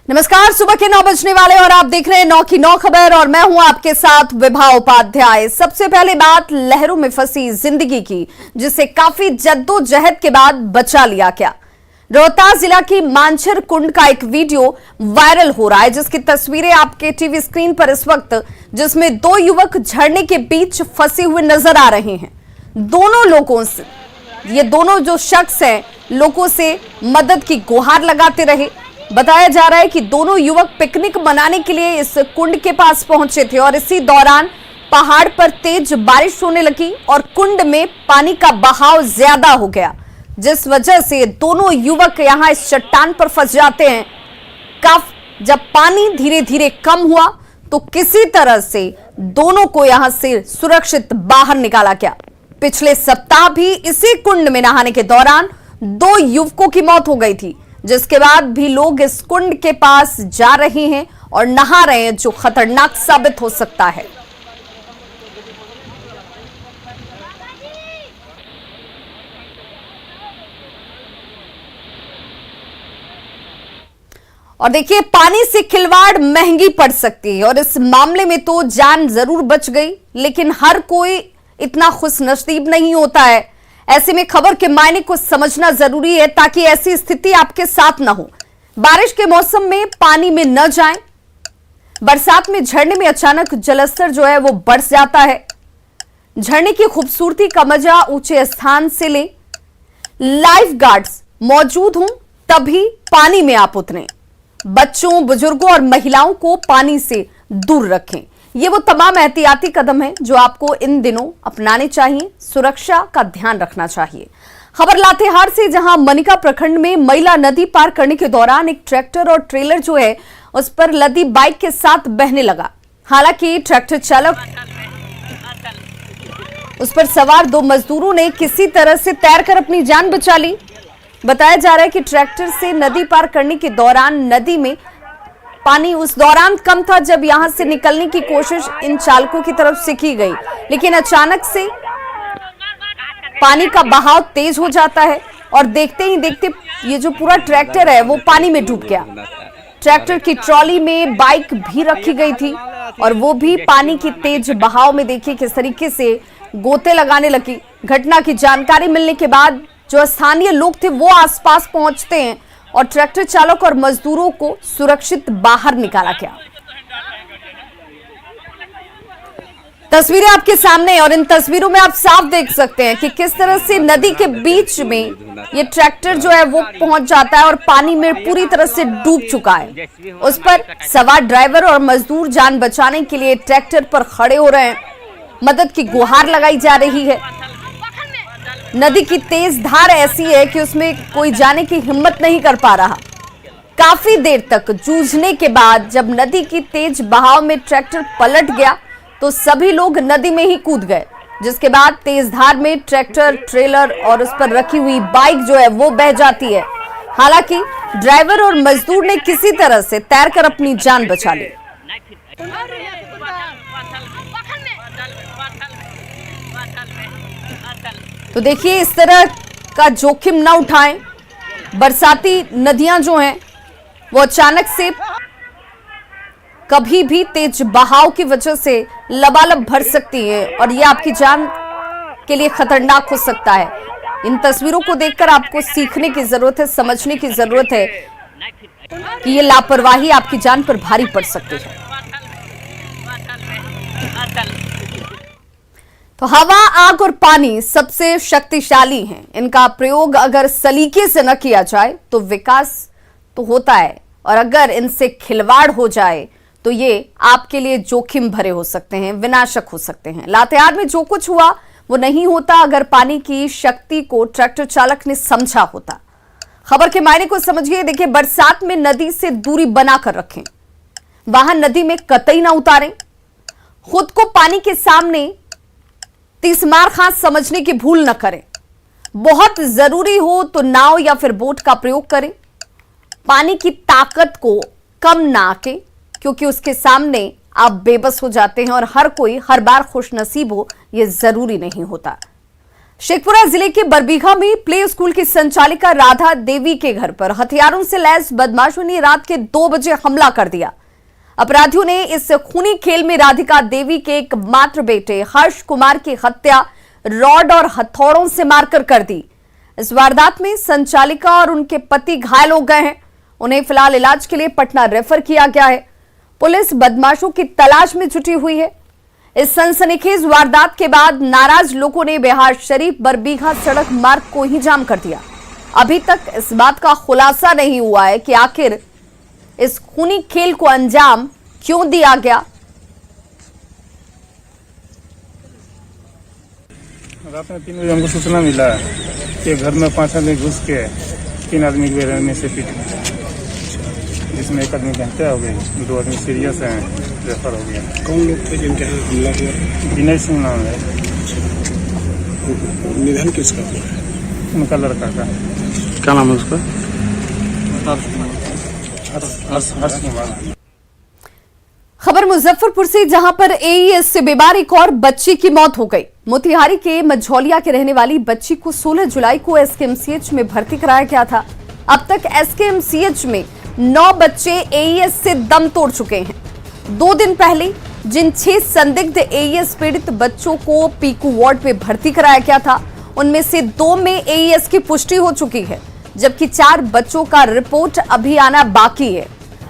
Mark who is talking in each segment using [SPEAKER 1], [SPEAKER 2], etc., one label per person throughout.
[SPEAKER 1] नमस्कार, सुबह के 9 बजने वाले और आप देख रहे हैं 9 की 9 खबर और मैं हूं आपके साथ विभा उपाध्याय। सबसे पहले बात लहरों में फंसी जिंदगी की, जिसे काफी जद्दोजहद के बाद बचा लिया गया। रोहतास जिला की मांझर कुंड का एक वीडियो वायरल हो रहा है, जिसकी तस्वीरें आपके टीवी स्क्रीन पर इस वक्त, जिसमें दो युवक झरने के बीच फंसे हुए नजर आ रहे हैं। दोनों लोगों से, ये दोनों जो शख्स हैं, लोगों से मदद की गुहार लगाते रहे। बताया जा रहा है कि दोनों युवक पिकनिक मनाने के लिए इस कुंड के पास पहुंचे थे और इसी दौरान पहाड़ पर तेज बारिश होने लगी और कुंड में पानी का बहाव ज्यादा हो गया, जिस वजह से दोनों युवक यहां इस चट्टान पर फंस जाते हैं। जब पानी धीरे धीरे कम हुआ तो किसी तरह से दोनों को यहां से सुरक्षित बाहर निकाला गया। पिछले सप्ताह भी इसी कुंड में नहाने के दौरान दो युवकों की मौत हो गई थी, जिसके बाद भी लोग इस कुंड के पास जा रहे हैं और नहा रहे हैं, जो खतरनाक साबित हो सकता है। और देखिए, पानी से खिलवाड़ महंगी पड़ सकती है और इस मामले में तो जान जरूर बच गई, लेकिन हर कोई इतना खुशनसीब नहीं होता है। ऐसे में खबर के मायने को समझना जरूरी है, ताकि ऐसी स्थिति आपके साथ ना हो। बारिश के मौसम में पानी में न जाएं। बरसात में झरने में अचानक जलस्तर जो है वो बढ़ जाता है। झरने की खूबसूरती का मजा ऊंचे स्थान से लें। लाइफ गार्ड्स मौजूद हों तभी पानी में आप उतरें। बच्चों, बुजुर्गों और महिलाओं को पानी से दूर रखें। ये वो तमाम एहतियाती कदम हैं जो आपको इन दिनों अपनाने चाहिए। सुरक्षा का ध्यान रखना चाहिए। खबर लातेहार से, जहां मनिका प्रखंड में महिला नदी पार करने के दौरान एक ट्रैक्टर और ट्रेलर जो है उस पर लदी बाइक के साथ बहने लगा। हालांकि ट्रैक्टर चालक, उस पर सवार दो मजदूरों ने किसी तरह से तैरकर अपनी जान बचा ली। बताया जा रहा है कि ट्रैक्टर से नदी पार करने के दौरान नदी में पानी उस दौरान कम था जब यहां से निकलने की कोशिश इन चालकों की तरफ से की गई, लेकिन अचानक से पानी का बहाव तेज हो जाता है और देखते ही देखते ये जो पूरा ट्रैक्टर है वो पानी में डूब गया। ट्रैक्टर की ट्रॉली में बाइक भी रखी गई थी और वो भी पानी की तेज बहाव में देखिए किस तरीके से गोते लगाने लगी। घटना की जानकारी मिलने के बाद जो स्थानीय लोग थे वो आसपास पहुंचते हैं और ट्रैक्टर चालक और मजदूरों को सुरक्षित बाहर निकाला गया। तस्वीरें आपके सामने, और इन तस्वीरों में आप साफ देख सकते हैं कि किस तरह से नदी के बीच में ये ट्रैक्टर जो है वो पहुंच जाता है और पानी में पूरी तरह से डूब चुका है। उस पर सवार ड्राइवर और मजदूर जान बचाने के लिए ट्रैक्टर पर खड़े हो रहे हैं। मदद की गुहार लगाई जा रही है। नदी की तेज धार ऐसी है कि उसमें कोई जाने की हिम्मत नहीं कर पा रहा। काफी देर तक जूझने के बाद जब नदी की तेज बहाव में ट्रैक्टर पलट गया तो सभी लोग नदी में ही कूद गए, जिसके बाद तेज धार में ट्रैक्टर, ट्रेलर और उस पर रखी हुई बाइक जो है वो बह जाती है। हालांकि ड्राइवर और मजदूर ने किसी तरह से तैरकर अपनी जान बचा ली। तो देखिए, इस तरह का जोखिम ना उठाएं। बरसाती नदियां जो हैं वो अचानक से कभी भी तेज बहाव की वजह से लबालब भर सकती है और ये आपकी जान के लिए खतरनाक हो सकता है। इन तस्वीरों को देखकर आपको सीखने की जरूरत है, समझने की जरूरत है कि ये लापरवाही आपकी जान पर भारी पड़ सकती है। तो हवा, आग और पानी सबसे शक्तिशाली हैं। इनका प्रयोग अगर सलीके से न किया जाए तो विकास तो होता है, और अगर इनसे खिलवाड़ हो जाए तो ये आपके लिए जोखिम भरे हो सकते हैं, विनाशक हो सकते हैं। लातेहार में जो कुछ हुआ वो नहीं होता अगर पानी की शक्ति को ट्रैक्टर चालक ने समझा होता। खबर के मायने को समझिए। देखिए, बरसात में नदी से दूरी बनाकर रखें। वाहन नदी में कतई ना उतारें। खुद को पानी के सामने तीसमार खां समझने की भूल न करें। बहुत जरूरी हो तो नाव या फिर बोट का प्रयोग करें। पानी की ताकत को कम ना आके, क्योंकि उसके सामने आप बेबस हो जाते हैं और हर कोई हर बार खुशनसीब हो ये जरूरी नहीं होता। शेखपुरा जिले के बरबीघा में प्ले स्कूल की संचालिका राधा देवी के घर पर हथियारों से लैस बदमाशों ने रात के 2 बजे हमला कर दिया। अपराधियों ने इस खूनी खेल में राधिका देवी के एकमात्र बेटे हर्ष कुमार की हत्या रॉड और हथौड़ों से मारकर कर दी। इस वारदात में संचालिका और उनके पति घायल हो गए हैं। उन्हें फिलहाल इलाज के लिए पटना रेफर किया गया है। पुलिस बदमाशों की तलाश में जुटी हुई है। इस सनसनीखेज वारदात के बाद नाराज लोगों ने बिहार शरीफ बरबीघा सड़क मार्ग को ही जाम कर दिया। अभी तक इस बात का खुलासा नहीं हुआ है कि आखिर इस खूनी खेल को अंजाम क्यों दिया गया।
[SPEAKER 2] रात में 3 बजे हमको सूचना मिला कि घर में 5 आदमी घुस के 3 आदमी के रहने से पीटे, जिसमें 1 आदमी की हत्या हो गई, 2 आदमी सीरियस हैं, रेफर हो गया।
[SPEAKER 3] कौन लोग थे जिनके यहाँ हमला हुआ?
[SPEAKER 2] विनय सिंह नाम है।
[SPEAKER 3] निधन किसका हुआ है?
[SPEAKER 2] उनका लड़का का।
[SPEAKER 3] क्या नाम है उसका?
[SPEAKER 2] हर्ष कुमार।
[SPEAKER 1] खबर मुजफ्फरपुर से, जहां पर एईएस से बीमार एक और बच्ची की मौत हो गई। मोतिहारी के मझौलिया के रहने वाली बच्ची को 16 जुलाई को एसकेएमसीएच में भर्ती कराया गया था। अब तक एसकेएमसीएच में 9 बच्चे एईएस से दम तोड़ चुके हैं। 2 दिन पहले जिन 6 संदिग्ध एईएस पीड़ित बच्चों को पीकू वार्ड में भर्ती कराया गया था, उनमें से 2 में एईएस की पुष्टि हो चुकी है, जबकि 4 बच्चों का रिपोर्ट अभी आना बाकी है।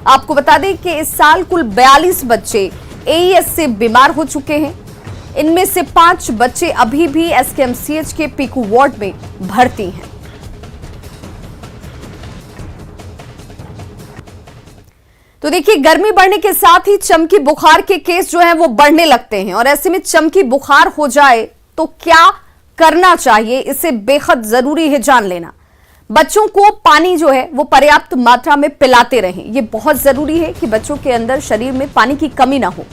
[SPEAKER 1] आपको बता दें कि इस साल कुल 42 बच्चे एईएस से बीमार हो चुके हैं। इनमें से 5 बच्चे अभी भी एसकेएमसीएच के पीकू वार्ड में भर्ती हैं। तो देखिए, गर्मी बढ़ने के साथ ही चमकी बुखार के केस जो हैं वो बढ़ने लगते हैं, और ऐसे में चमकी बुखार हो जाए तो क्या करना चाहिए, इसे बेहद जरूरी है जान लेना। बच्चों को पानी जो है वो पर्याप्त मात्रा में पिलाते रहें। ये बहुत जरूरी है कि बच्चों के अंदर शरीर में पानी की कमी ना हो।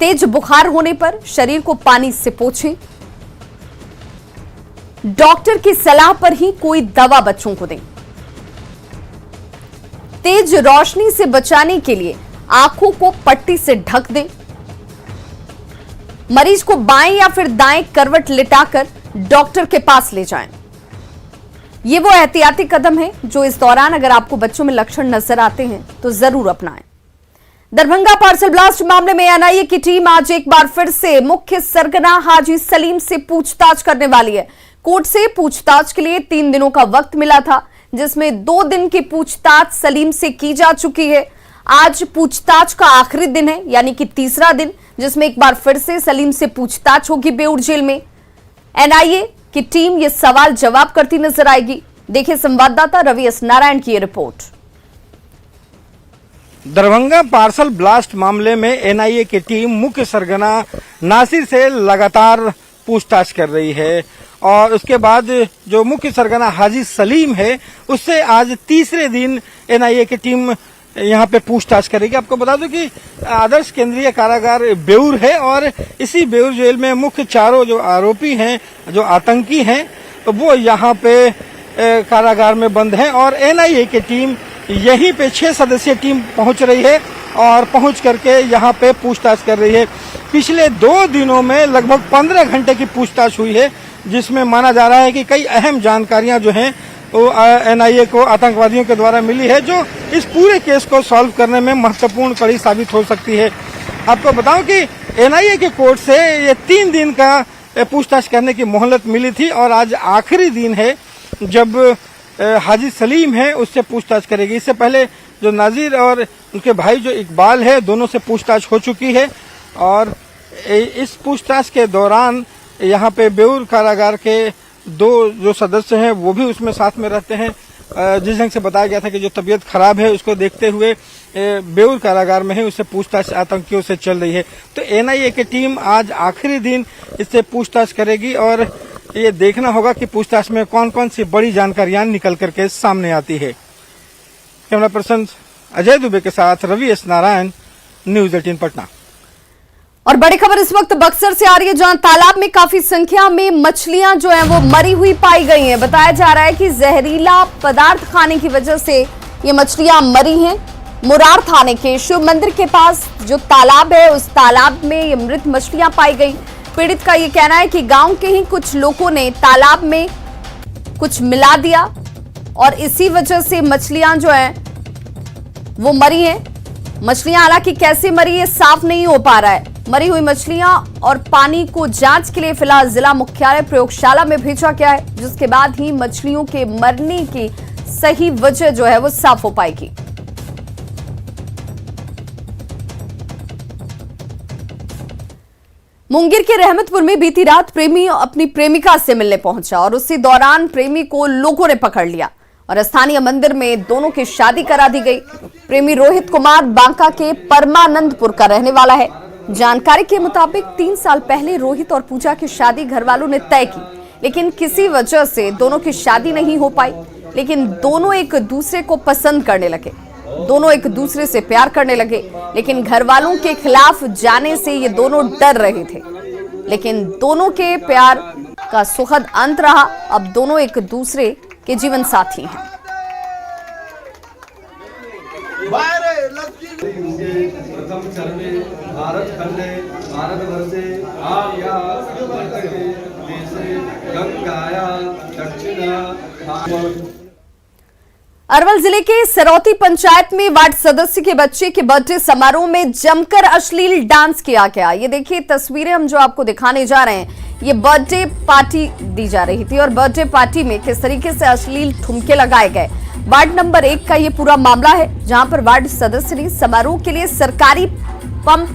[SPEAKER 1] तेज बुखार होने पर शरीर को पानी से पोंछें। डॉक्टर की सलाह पर ही कोई दवा बच्चों को दें। तेज रोशनी से बचाने के लिए आंखों को पट्टी से ढक दें। मरीज को बाएं या फिर दाएं करवट लिटाकर डॉक्टर के पास ले जाएं। ये वो एहतियाती कदम है जो इस दौरान अगर आपको बच्चों में लक्षण नजर आते हैं तो जरूर अपनाएं। दरभंगा पार्सल ब्लास्ट मामले में एनआईए की टीम आज एक बार फिर से मुख्य सरगना हाजी सलीम से पूछताछ करने वाली है। कोर्ट से पूछताछ के लिए 3 दिनों का वक्त मिला था, जिसमें 2 दिन की पूछताछ सलीम से की जा चुकी है। आज पूछताछ का आखिरी दिन है, यानी कि तीसरा दिन, जिसमें एक बार फिर से सलीम से पूछताछ होगी बेऊर जेल में। एनआईए की टीम ये सवाल जवाब करती नजर आएगी। देखिए संवाददाता रवि एस नारायण की ये रिपोर्ट।
[SPEAKER 4] दरभंगा पार्सल ब्लास्ट मामले में एनआईए की टीम मुख्य सरगना नासिर से लगातार पूछताछ कर रही है, और उसके बाद जो मुख्य सरगना हाजी सलीम है उससे आज तीसरे दिन एनआईए की टीम यहाँ पे पूछताछ करेगी। आपको बता दूं कि आदर्श केंद्रीय कारागार बेऊर है, और इसी बेऊर जेल में मुख्य 4 जो आरोपी हैं, जो आतंकी हैं, तो वो यहाँ पे कारागार में बंद हैं, और एनआईए की टीम यहीं पे 6 सदस्यीय टीम पहुंच रही है और पहुंच करके यहाँ पे पूछताछ कर रही है। पिछले 2 दिनों में लगभग 15 घंटे की पूछताछ हुई है, जिसमें माना जा रहा है कि कई अहम जानकारियां जो हैं वो एनआईए को आतंकवादियों के द्वारा मिली है, जो इस पूरे केस को सॉल्व करने में महत्वपूर्ण कड़ी साबित हो सकती है। आपको बताऊं कि एनआईए के कोर्ट से ये 3 दिन का पूछताछ करने की मोहलत मिली थी, और आज आखिरी दिन है जब हाजी सलीम है उससे पूछताछ करेगी। इससे पहले जो नाजिर और उनके भाई जो इकबाल है, दोनों से पूछताछ हो चुकी है, और इस पूछताछ के दौरान यहाँ पे बेऊर कारागार के 2 जो सदस्य हैं वो भी उसमें साथ में रहते हैं। जिस ढंग से बताया गया था कि जो तबीयत खराब है उसको देखते हुए बेऊर कारागार में ही उससे पूछताछ आतंकियों से चल रही है। तो एनआईए की टीम आज आखिरी दिन इससे पूछताछ करेगी, और ये देखना होगा कि पूछताछ में कौन कौन सी बड़ी जानकारियां निकल करके सामने आती है। कैमरा पर्सन अजय दुबे के साथ रवि एस नारायण, न्यूज 18 पटना।
[SPEAKER 1] और बड़ी खबर इस वक्त बक्सर से आ रही है, जहां तालाब में काफी संख्या में मछलियां जो हैं वो मरी हुई पाई गई हैं। बताया जा रहा है कि जहरीला पदार्थ खाने की वजह से ये मछलियां मरी हैं। मुरार थाने के शिव मंदिर के पास जो तालाब है, उस तालाब में ये मृत मछलियां पाई गई। पीड़ित का ये कहना है कि गांव के ही कुछ लोगों ने तालाब में कुछ मिला दिया और इसी वजह से मछलियां जो हैं वो मरी हैं। मछलियां हालांकि कैसे मरी ये साफ नहीं हो पा रहा है। मरी हुई मछलियां और पानी को जांच के लिए फिलहाल जिला मुख्यालय प्रयोगशाला में भेजा गया है, जिसके बाद ही मछलियों के मरने की सही वजह जो है वो साफ हो पाएगी। मुंगेर के रहमतपुर में बीती रात प्रेमी अपनी प्रेमिका से मिलने पहुंचा और उसी दौरान प्रेमी को लोगों ने पकड़ लिया और स्थानीय मंदिर में दोनों की शादी करा दी गई। प्रेमी रोहित कुमार बांका के परमानंदपुर का रहने वाला है। जानकारी के मुताबिक 3 साल पहले रोहित और पूजा की शादी घर वालों ने तय की, लेकिन किसी वजह से दोनों की शादी नहीं हो पाई। लेकिन दोनों एक दूसरे को पसंद करने लगे, दोनों एक दूसरे से प्यार करने लगे, लेकिन घर वालों के खिलाफ जाने से ये दोनों डर रहे थे। लेकिन दोनों के प्यार का सुखद अंत रहा। अब दोनों एक दूसरे के जीवन साथी हैं।
[SPEAKER 5] प्रथम चरणे भारत खंडे भारत वर्षे आर्या देशे गंगाया दक्षिण।
[SPEAKER 1] अरवल जिले के सरौती पंचायत में वार्ड सदस्य के बच्चे के बर्थडे समारोह में जमकर अश्लील डांस किया गया। ये देखिए तस्वीरें हम जो आपको दिखाने जा रहे हैं, ये बर्थडे पार्टी दी जा रही थी और बर्थडे पार्टी में किस तरीके से अश्लील ठुमके लगाए गए। वार्ड नंबर 1 का ये पूरा मामला है, जहां पर वार्ड सदस्य ने समारोह के लिए सरकारी पंप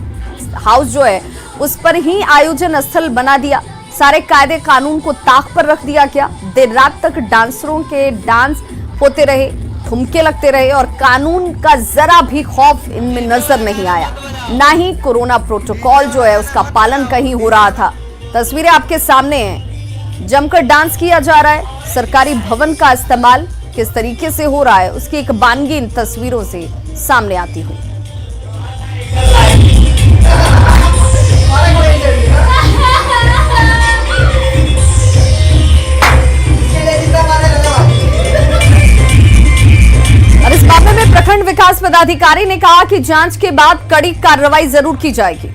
[SPEAKER 1] हाउस जो है उस पर ही आयोजन स्थल बना दिया। सारे कायदे कानून को ताक पर रख दिया गया। देर रात तक डांसरों के डांस होते रहे, ठुमके लगते रहे और कानून का जरा भी खौफ इनमें नजर नहीं आया। ना ही कोरोना प्रोटोकॉल जो है उसका पालन कहीं हो रहा था। तस्वीरें आपके सामने हैं, जमकर डांस किया जा रहा है। सरकारी भवन का इस्तेमाल किस तरीके से हो रहा है उसकी एक बानगी इन तस्वीरों से सामने आती हुई। और इस मामले में प्रखंड विकास पदाधिकारी ने कहा कि जांच के बाद कड़ी कार्रवाई जरूर की जाएगी।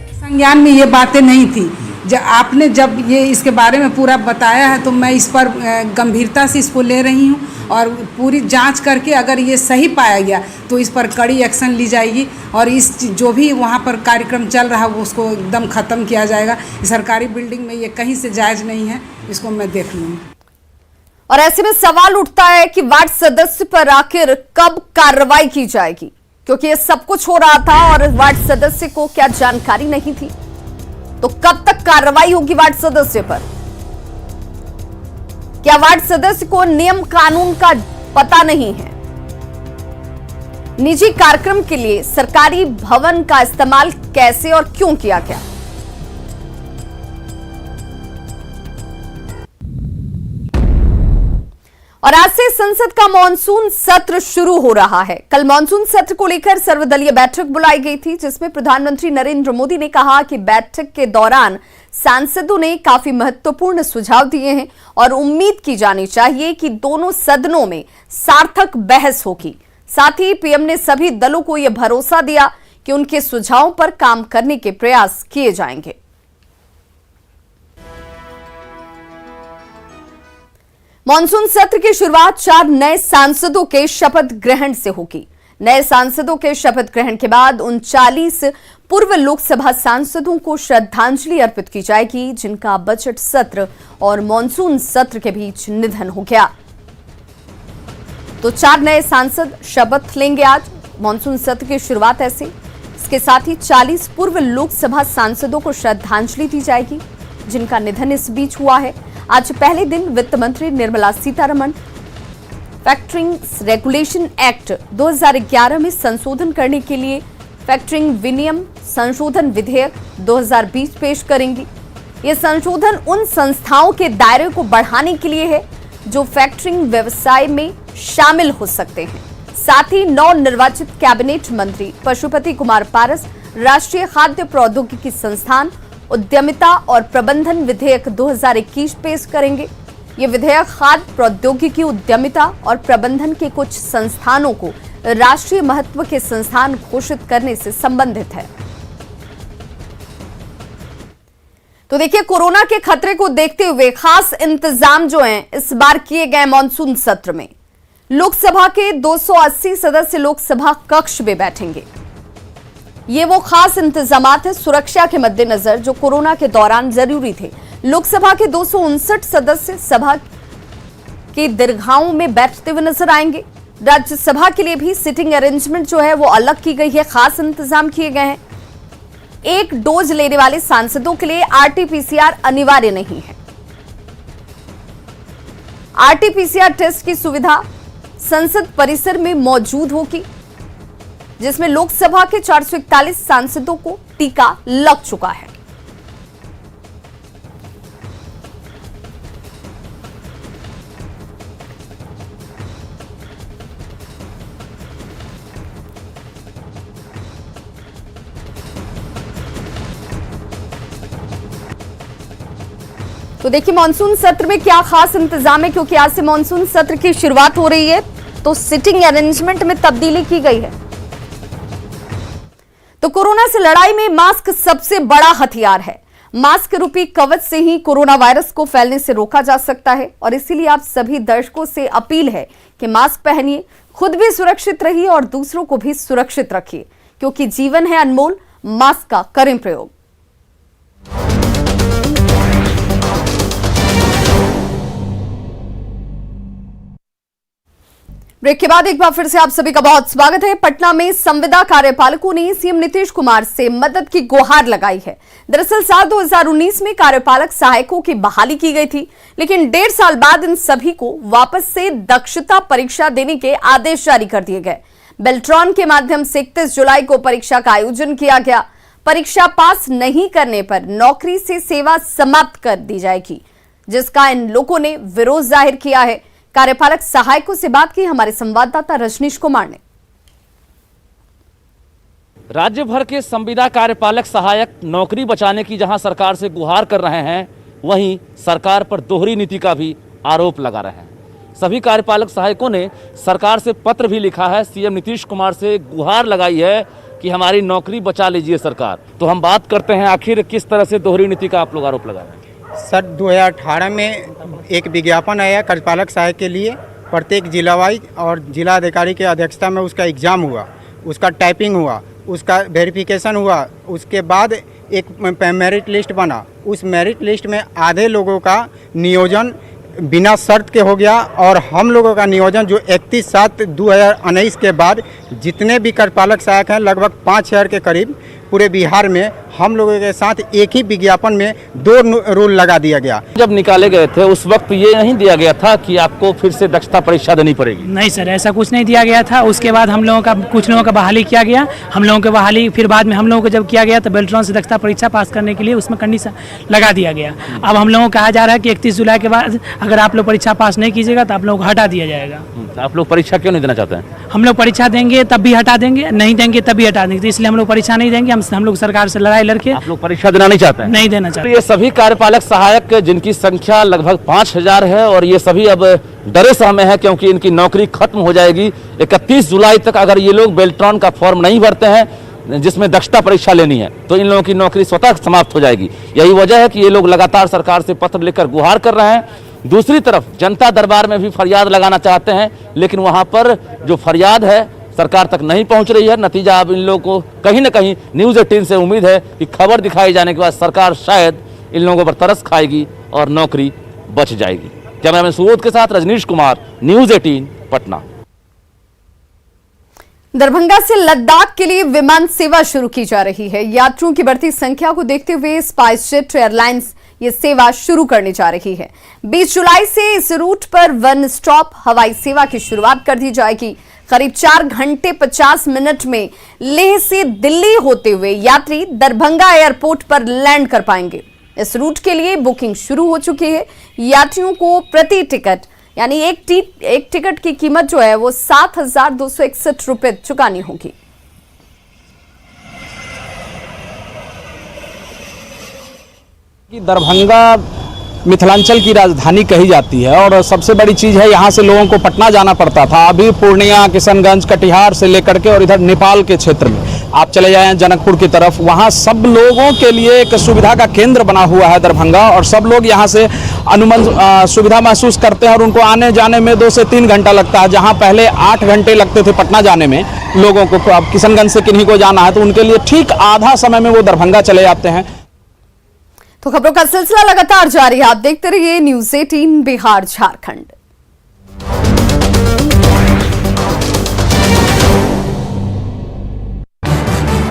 [SPEAKER 6] संज्ञान में ये बातें नहीं थी। आपने जब ये इसके बारे में पूरा बताया है तो मैं इस पर गंभीरता से इसको ले रही हूँ और पूरी जांच करके अगर ये सही पाया गया तो इस पर कड़ी एक्शन ली जाएगी और इस जो भी वहाँ पर कार्यक्रम चल रहा है वो उसको एकदम ख़त्म किया जाएगा। सरकारी बिल्डिंग में ये कहीं से जायज़ नहीं है, इसको मैं देख लूँगी।
[SPEAKER 1] और ऐसे में सवाल उठता है कि वार्ड सदस्य पर आखिर कब कार्रवाई की जाएगी, क्योंकि ये सब कुछ हो रहा था और वार्ड सदस्य को क्या जानकारी नहीं थी। तो कब तक कार्रवाई होगी वार्ड सदस्य पर? क्या वार्ड सदस्य को नियम कानून का पता नहीं है? निजी कार्यक्रम के लिए सरकारी भवन का इस्तेमाल कैसे और क्यों किया गया? और आज से संसद का मॉनसून सत्र शुरू हो रहा है। कल मॉनसून सत्र को लेकर सर्वदलीय बैठक बुलाई गई थी, जिसमें प्रधानमंत्री नरेंद्र मोदी ने कहा कि बैठक के दौरान सांसदों ने काफी महत्वपूर्ण सुझाव दिए हैं और उम्मीद की जानी चाहिए कि दोनों सदनों में सार्थक बहस होगी। साथ ही पीएम ने सभी दलों को यह भरोसा दिया कि उनके सुझावों पर काम करने के प्रयास किए जाएंगे। मॉनसून सत्र की शुरुआत 4 नए सांसदों के शपथ ग्रहण से होगी। नए सांसदों के शपथ ग्रहण के बाद 39 पूर्व लोकसभा सांसदों को श्रद्धांजलि अर्पित की जाएगी, जिनका बजट सत्र और मॉनसून सत्र के बीच निधन हो गया। तो 4 नए सांसद शपथ लेंगे आज। मॉनसून सत्र की शुरुआत ऐसे। इसके साथ ही 40 पूर्व लोकसभा सांसदों को श्रद्धांजलि दी जाएगी, जिनका निधन इस बीच हुआ है। आज पहले दिन वित्त मंत्री Nirmala Sitharaman factoring regulation act 2011 में संशोधन करने के लिए फैक्टरिंग विनियम संशोधन विधेयक 2020 पेश करेंगी। ये संशोधन उन संस्थाओं के दायरे को बढ़ाने के लिए है जो फैक्टरिंग व्यवसाय में शामिल हो सकते हैं। साथ ही नवनिर्वाचित कैबिनेट मंत्री पशुपति कुमार पारस राष्ट्रीय खाद्य प्रौद्योगिकी संस्थान उद्यमिता और प्रबंधन विधेयक 2021 पेश करेंगे। ये विधेयक खाद्य प्रौद्योगिकी उद्यमिता और प्रबंधन के कुछ संस्थानों को राष्ट्रीय महत्व के संस्थान घोषित करने से संबंधित है। तो देखिए, कोरोना के खतरे को देखते हुए खास इंतजाम जो हैं इस बार किए गए मॉनसून सत्र में। लोकसभा के 280 सदस्य लोकसभा कक्ष में बैठेंगे। ये वो खास इंतजामात है सुरक्षा के मद्देनजर जो कोरोना के दौरान जरूरी थे। लोकसभा के 259 सदस्य सभा के दीर्घाओं में बैठते हुए नजर आएंगे। राज्यसभा के लिए भी सिटिंग अरेंजमेंट जो है वो अलग की गई है, खास इंतजाम किए गए हैं। एक डोज लेने वाले सांसदों के लिए आरटीपीसीआर अनिवार्य नहीं है। आरटीपीसीआर टेस्ट की सुविधा संसद परिसर में मौजूद होगी, जिसमें लोकसभा के 441 सांसदों को टीका लग चुका है। तो देखिए, मानसून सत्र में क्या खास इंतजाम है, क्योंकि आज से मानसून सत्र की शुरुआत हो रही है, तो सिटिंग अरेंजमेंट में तब्दीली की गई है। तो कोरोना से लड़ाई में मास्क सबसे बड़ा हथियार है। मास्क रूपी कवच से ही कोरोना वायरस को फैलने से रोका जा सकता है, और इसीलिए आप सभी दर्शकों से अपील है कि मास्क पहनिए, खुद भी सुरक्षित रहिए और दूसरों को भी सुरक्षित रखिए, क्योंकि जीवन है अनमोल। मास्क का करें प्रयोग। ब्रेक के बाद एक बार फिर से आप सभी का बहुत स्वागत है। पटना में संविदा कार्यपालकों ने सीएम नीतीश कुमार से मदद की गुहार लगाई है। दरअसल साल 2019 में कार्यपालक सहायकों की बहाली की गई थी, लेकिन 1.5 साल बाद इन सभी को वापस से दक्षता परीक्षा देने के आदेश जारी कर दिए गए। बेल्ट्रॉन के माध्यम से 31 जुलाई को परीक्षा का आयोजन किया गया। परीक्षा पास नहीं करने पर नौकरी से सेवा समाप्त कर दी जाएगी, जिसका इन लोगों ने विरोध जाहिर किया है। कार्यपालक सहायकों से बात की हमारे संवाददाता रजनीश कुमार ने।
[SPEAKER 7] राज्य भर के संविदा कार्यपालक सहायक नौकरी बचाने की जहां सरकार से गुहार कर रहे हैं, वहीं सरकार पर दोहरी नीति का भी आरोप लगा रहे हैं। सभी कार्यपालक सहायकों ने सरकार से पत्र भी लिखा है, सीएम नीतीश कुमार से गुहार लगाई है कि हमारी नौकरी बचा लीजिए सरकार। तो हम बात करते हैं आखिर किस तरह से दोहरी नीति का आप लोग आरोप लगा रहे हैं।
[SPEAKER 8] सर 2018 में एक विज्ञापन आया कार्यपालक सहायक के लिए, प्रत्येक जिला वाइज, और जिला अधिकारी के अध्यक्षता में उसका एग्ज़ाम हुआ, उसका टाइपिंग हुआ, उसका वेरिफिकेशन हुआ। उसके बाद एक मेरिट लिस्ट बना। उस मेरिट लिस्ट में आधे लोगों का नियोजन बिना शर्त के हो गया, और हम लोगों का नियोजन जो 31/7/2019 के बाद जितने भी कार्यपालक सहायक हैं, लगभग 5000 के करीब पूरे बिहार में, हम लोगों के साथ एक ही विज्ञापन में 2 रूल लगा दिया गया।
[SPEAKER 7] जब निकाले गए थे उस वक्त ये नहीं दिया गया था कि आपको फिर से दक्षता परीक्षा देनी पड़ेगी?
[SPEAKER 9] नहीं सर, ऐसा कुछ नहीं दिया गया था। उसके बाद हम लोगों का कुछ लोगों का बहाली किया गया। हम लोगों की बहाली फिर बाद में हम लोगों को जब किया गया तो बेल्ट्रॉन से दक्षता परीक्षा पास करने के लिए उसमें कंडीशन लगा दिया गया। अब हम लोगों को कहा जा रहा है कि 31 जुलाई के बाद अगर आप लोग परीक्षा पास नहीं कीजिएगा तो आप लोगों को हटा दिया जाएगा।
[SPEAKER 7] आप लोग परीक्षा क्यों नहीं देना चाहते हैं?
[SPEAKER 9] हम लोग परीक्षा देंगे तब भी हटा देंगे, नहीं देंगे तब भी हटा देंगे, तो इसलिए हम लोग परीक्षा नहीं देंगे। हम लोग सरकार से लड़ाई लड़के
[SPEAKER 7] आप लोग परीक्षा देना नहीं चाहते हैं?
[SPEAKER 9] नहीं देना चाहते।
[SPEAKER 7] ये सभी कार्यपालक सहायक जिनकी संख्या लगभग 5000 है, और ये सभी अब डरे सहमे हैं क्योंकि इनकी नौकरी खत्म हो जाएगी 31 जुलाई तक। अगर ये लोग बेल्ट्रॉन का फॉर्म नहीं भरते हैं जिसमें दक्षता परीक्षा लेनी है, तो इन लोगों की नौकरी स्वतः समाप्त हो जाएगी। यही वजह है कि ये लोग लगातार सरकार से पत्र लिखकर गुहार कर रहे हैं। दूसरी तरफ जनता दरबार में भी फरियाद लगाना चाहते हैं, लेकिन वहां पर जो फरियाद है सरकार तक नहीं पहुंच रही है। नतीजा अब इन लोगों को कहीं ना कहीं न्यूज़ 18 से उम्मीद है कि खबर दिखाई जाने के बाद सरकार शायद इन लोगों पर तरस खाएगी और नौकरी बच जाएगी। कैमरामैन सुबोध के साथ रजनीश कुमार, न्यूज़ 18 पटना।
[SPEAKER 1] दरभंगा से लद्दाख के लिए विमान सेवा शुरू की जा रही है। यात्रियों की बढ़ती संख्या को देखते हुए स्पाइसजेट एयरलाइंस ये सेवा शुरू करने जा रही है। 20 जुलाई से इस रूट पर वन स्टॉप हवाई सेवा की शुरुआत कर दी जाएगी। करीब 4 घंटे 50 मिनट में लेह से दिल्ली होते हुए यात्री दरभंगा एयरपोर्ट पर लैंड कर पाएंगे। इस रूट के लिए बुकिंग शुरू हो चुकी है। यात्रियों को प्रति टिकट यानी एक टिकट की कीमत जो है वो 7,261 रुपए चुकानी होगी।
[SPEAKER 10] दरभंगा मिथिलांचल की राजधानी कही जाती है, और सबसे बड़ी चीज़ है यहाँ से लोगों को पटना जाना पड़ता था। अभी पूर्णिया, किशनगंज, कटिहार से लेकर के और इधर नेपाल के क्षेत्र में आप चले जाएं जनकपुर की तरफ, वहाँ सब लोगों के लिए एक सुविधा का केंद्र बना हुआ है दरभंगा, और सब लोग यहाँ से सुविधा महसूस करते हैं और उनको आने जाने में 2 से 3 घंटा लगता है, जहाँ पहले 8 घंटे लगते थे पटना जाने में लोगों को। अब किशनगंज से किन्हीं को जाना है तो उनके लिए ठीक आधा समय में वो दरभंगा चले जाते हैं।
[SPEAKER 1] तो खबरों का सिलसिला लगातार जारी है, आप देखते रहिए न्यूज़ 18 बिहार झारखंड।